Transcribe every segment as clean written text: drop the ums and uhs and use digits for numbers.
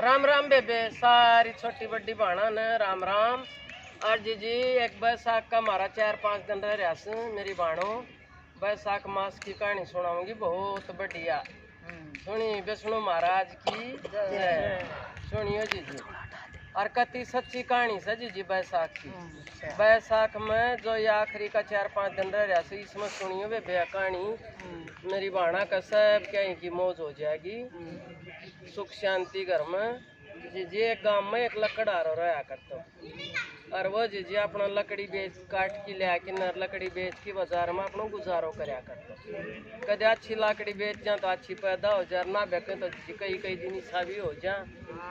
राम राम बेबे, सारी छोटी बड़ी भाणा ने राम राम। और जी एक बैसाख का हमारा 4-5 दिन रह रहा से मेरी भाणो बैसाख मास की कहानी सुनाऊंगी, बहुत बढ़िया। सुनी विष्णु महाराज की जय। सुनियो जी और कति सच्ची कहानी से जी बैसाख की। बैसाख में जो ये आखिरी का 4-5 दिन रह रहा से इसमें सुनियो बेबे कहानी। मेरी भाणा का सब कहीं की मौज हो जाएगी, सुख शांति घर में। जी एक गांव में एक लकड़हारो रहा करता, और वो जी अपना लकड़ी बेच काट की ले किन्नर लकड़ी बेच की बाजार में अपना गुजारो करया करता। कदे अच्छी लकड़ी बेच जा तो अच्छी पैदा हो जा, ना बेचे तो जी कई कई दिन ईसा भी हो जा,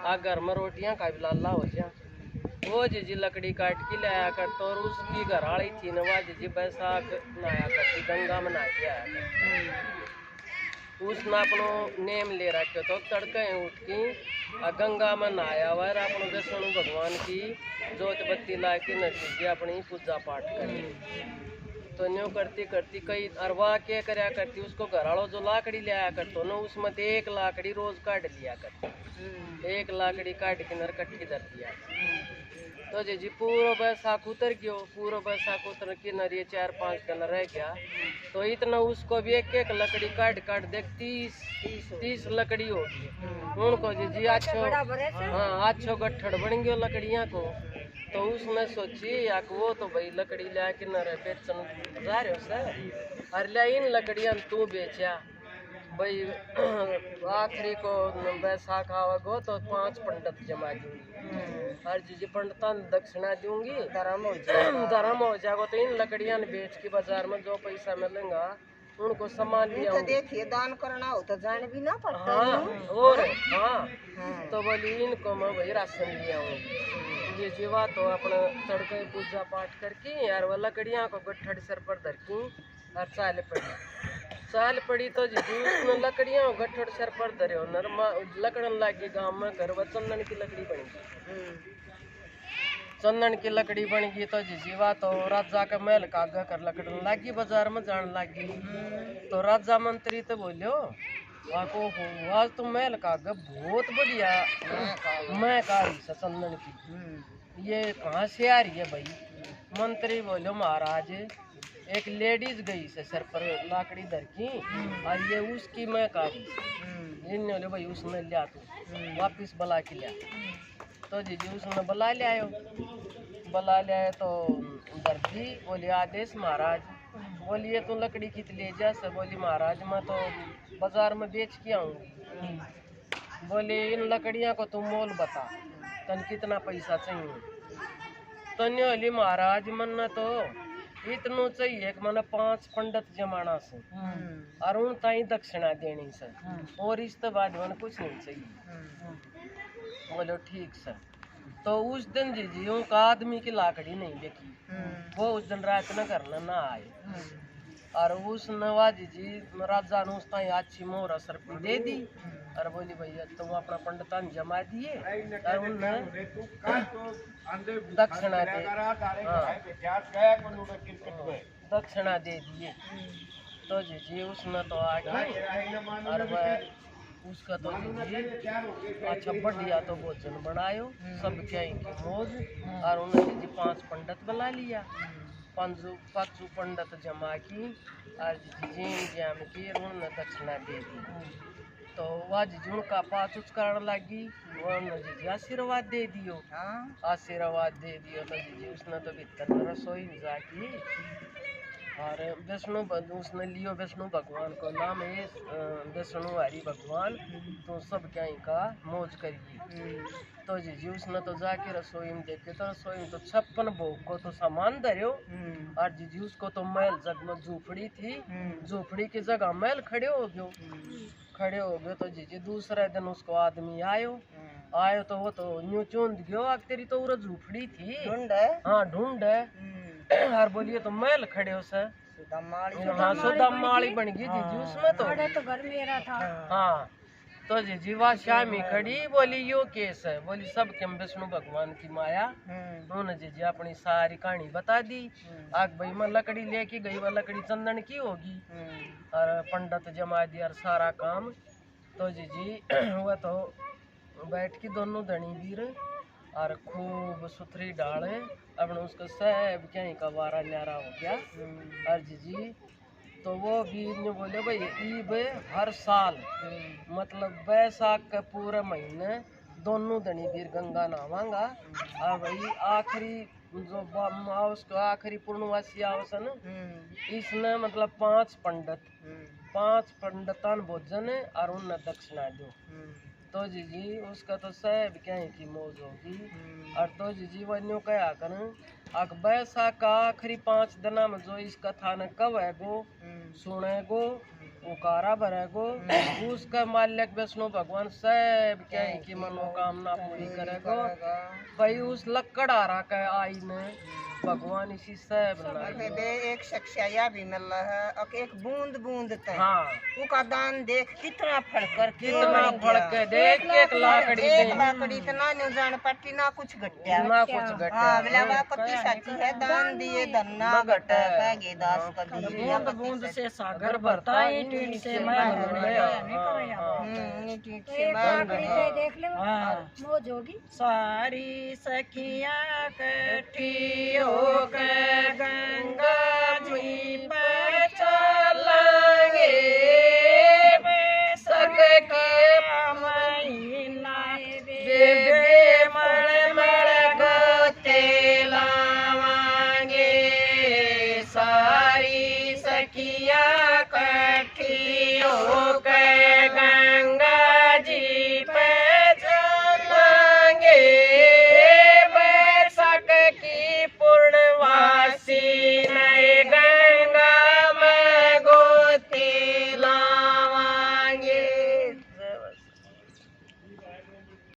आ घर में रोटियां का भी लाला हो जा। वो जी लकड़ी काट की ले आया करता, और उसकी घर वाली थी ना वह जी बैसाख नहाया करती, गंगा में नहा के आया करती। उसने अपनो नेम ले रखे तो तड़के उठ की गंगा में नहाया हुआ अपने विष्णु भगवान की जोत बत्ती ला के नजदीक अपनी पूजा पाठ करी। तो न्यू करती करती कई अरवा के करया करती, उसको घराड़ो जो लाकड़ी ले आया करतो ना उसमें एक लाकड़ी रोज काट लिया करती, एक लाकड़ी काट के नरकट्ठी धर दिया। तो जी पूरा बैसाख उतर गयो, पूरा बैसाख उतर के नरिये 4-5 दिन रह गया। तो इतना उसको भी एक एक लकड़ी काट काट देख 30 लकड़ी होगी उनको जी अच्छो। हाँ अच्छो गट्ठड़ बन गयो लकड़ियाँ को। तो उसने सोची या वो तो भाई लकड़ी ले के न बेचन जा रहे हो सर, और ले इन लकड़ियाँ तू बेचा भाई। आखिरी को बैसाख आवेगो तो 5 पंडित जमा दूंगी, हर जी पंडिता दक्षिणा दूंगी, धर्म हो जाएगा। तो इन लकड़ियां बेच के बाजार में जो पैसा मिलेगा उनको सामान लिया। तो देखिए दान करना हो तो जान भी ना पड़ता। हाँ और हाँ तो बोली इनको मैं वही राशन लिया हूँ। ये जीवा तो अपना तड़के पूजा पाठ करके यार वो लकड़ियाँ को गट्ठड़ सर पर धर की और चाल पड़ी। तो जी उसने लकड़ियाँ गट्ठड़ सर पर धरे हो नरमा लकड़न लागे गाँव में घर व चंदन की लकड़ी बन गई। चंदन की लकड़ी बन गई तो जी जीवा तो राजा का महल का आगे कर लकड़न लागी, बाजार में जान लागी। तो राजा मंत्री तो बोलियो आको हो आज तो महल का आगे बहुत बढ़िया मैं कारी से चंदन की, ये कहाँ से आ रही है भाई। मंत्री बोलो महाराज एक लेडीज गई से सर पर लाकड़ी धर की, और ये उसकी मैं कारी। इन भाई उसने लिया तू वापिस बुला के लिया। तो जी उसने बुला ले आयो, तो दर्जी बोली आदेश महाराज। बोलिए तू लकड़ी कित ले जा से, बोली महाराज मैं तो बाजार में बेच के आऊँगी। बोले इन लकड़ियाँ को तुम मोल बता तन कितना पैसा चाहिए। तो बोली महाराज मन तो इतनो चाहिए कि मैंने 5 पंडित जमाना से और उन ताई दक्षिणा देनी से, और इसके बाद मैंने कुछ नहीं चाहिए। बोलो ठीक सर। तो उस दिन जी उनका आदमी की लाकड़ी नहीं देखी, वो उस दिन रात न करना ना आए। और उस नवाजी जी राजा ने उसका अच्छी मोहर असर पे दे दी, और बोली भैया तुम अपना पंडितान जमा दिए और उनने दक्षिणा दे, दक्षिणा दे दिए। तो जी उसने तो आगे और वह उसका तो अच्छा बढ़िया तो भोजन बनायो सब क्या मौज। और उन्होंने जी 5 पंडित बुला लिया, 5 पंडित जमा की और जीन जाम की उन्होंने दक्षिणा दे दी। तो वह जी उनका पाँच उचकारण लगी, उन्होंने जी आशीर्वाद दे दियो। आशीर्वाद दे दियो तो जी उसने तो भीतर रसोई में जाकी और विष्णु उसने लियो विष्णु भगवान को नाम है विष्णु हरि भगवान, तो सब क्या का मौज करिए। तो जी उसने तो जाके रसोई में देखे तो रसोई में तो 56 भोग को तो सामान धरियो, और जी उसको तो महल जग में झूपड़ी थी, झूपड़ी की जगह महल खड़े हो गए। तो जी दूसरे दिन उसको आदमी आयो तो वो तो न्यू चूंद गयो आग तेरी तो वो झूपड़ी थी ढूंढ है और बोलिए तो महल खड़े हो सर। हाँ सुदामाली बन गई जी उसमें तो घर मेरा था। हाँ तो जी वह शामी खड़ी बोली यो केस है, बोली सब के विष्णु भगवान की माया। उन्होंने जी अपनी सारी कहानी बता दी। आग भाई मैं लकड़ी लेके गई, वह लकड़ी चंदन की होगी और पंडित जमा दिया और सारा काम। तो जी वह तो बैठ की दोनों धनी वीर और खूब सुथरी डाले अपने उसका सब कहीं का वारा न्यारा हो गया। और जी तो वो वीर ने बोले भाई ईब हर साल मतलब बैसाख के पूरे महीने दोनों धनी वीर गंगा नहावांगा। और भाई आखिरी जो उसका आखिरी पूर्णवासी आवसन इसने मतलब 5 पंडितन भोजन और उन्हें दक्षिणा दो। तो जी उसका तो सब कहीं की मौज होगी। और तो जी वो न्यू कहा कर बैसाख का आखिरी 5 दिना में जो इस कथा ने कब है गो सुनेगो उकारा भरेगो उसका मालिक विष्णु भगवान सब कहीं की मनोकामना पूरी करेगो। भाई उस लकड़ आ रहा का आई ने भगवान इसी सब एक शख्सिया भी मिल रहा है और एक बूंद बूंद तक हाँ उसका दान देख कितना फड़कर देख एक लाकड़ी इतना नहीं जान पट्टी ना कुछ घटिया ना कुछ घटे। हाँ बिलावा पति साची है दान दिए धन्ना घटे कहे दास कभी बूंद बूंद से सागर भरता है टीट से मैं देख ले मौज होगी। सारी सखियां कठी हो के गंगा जी पर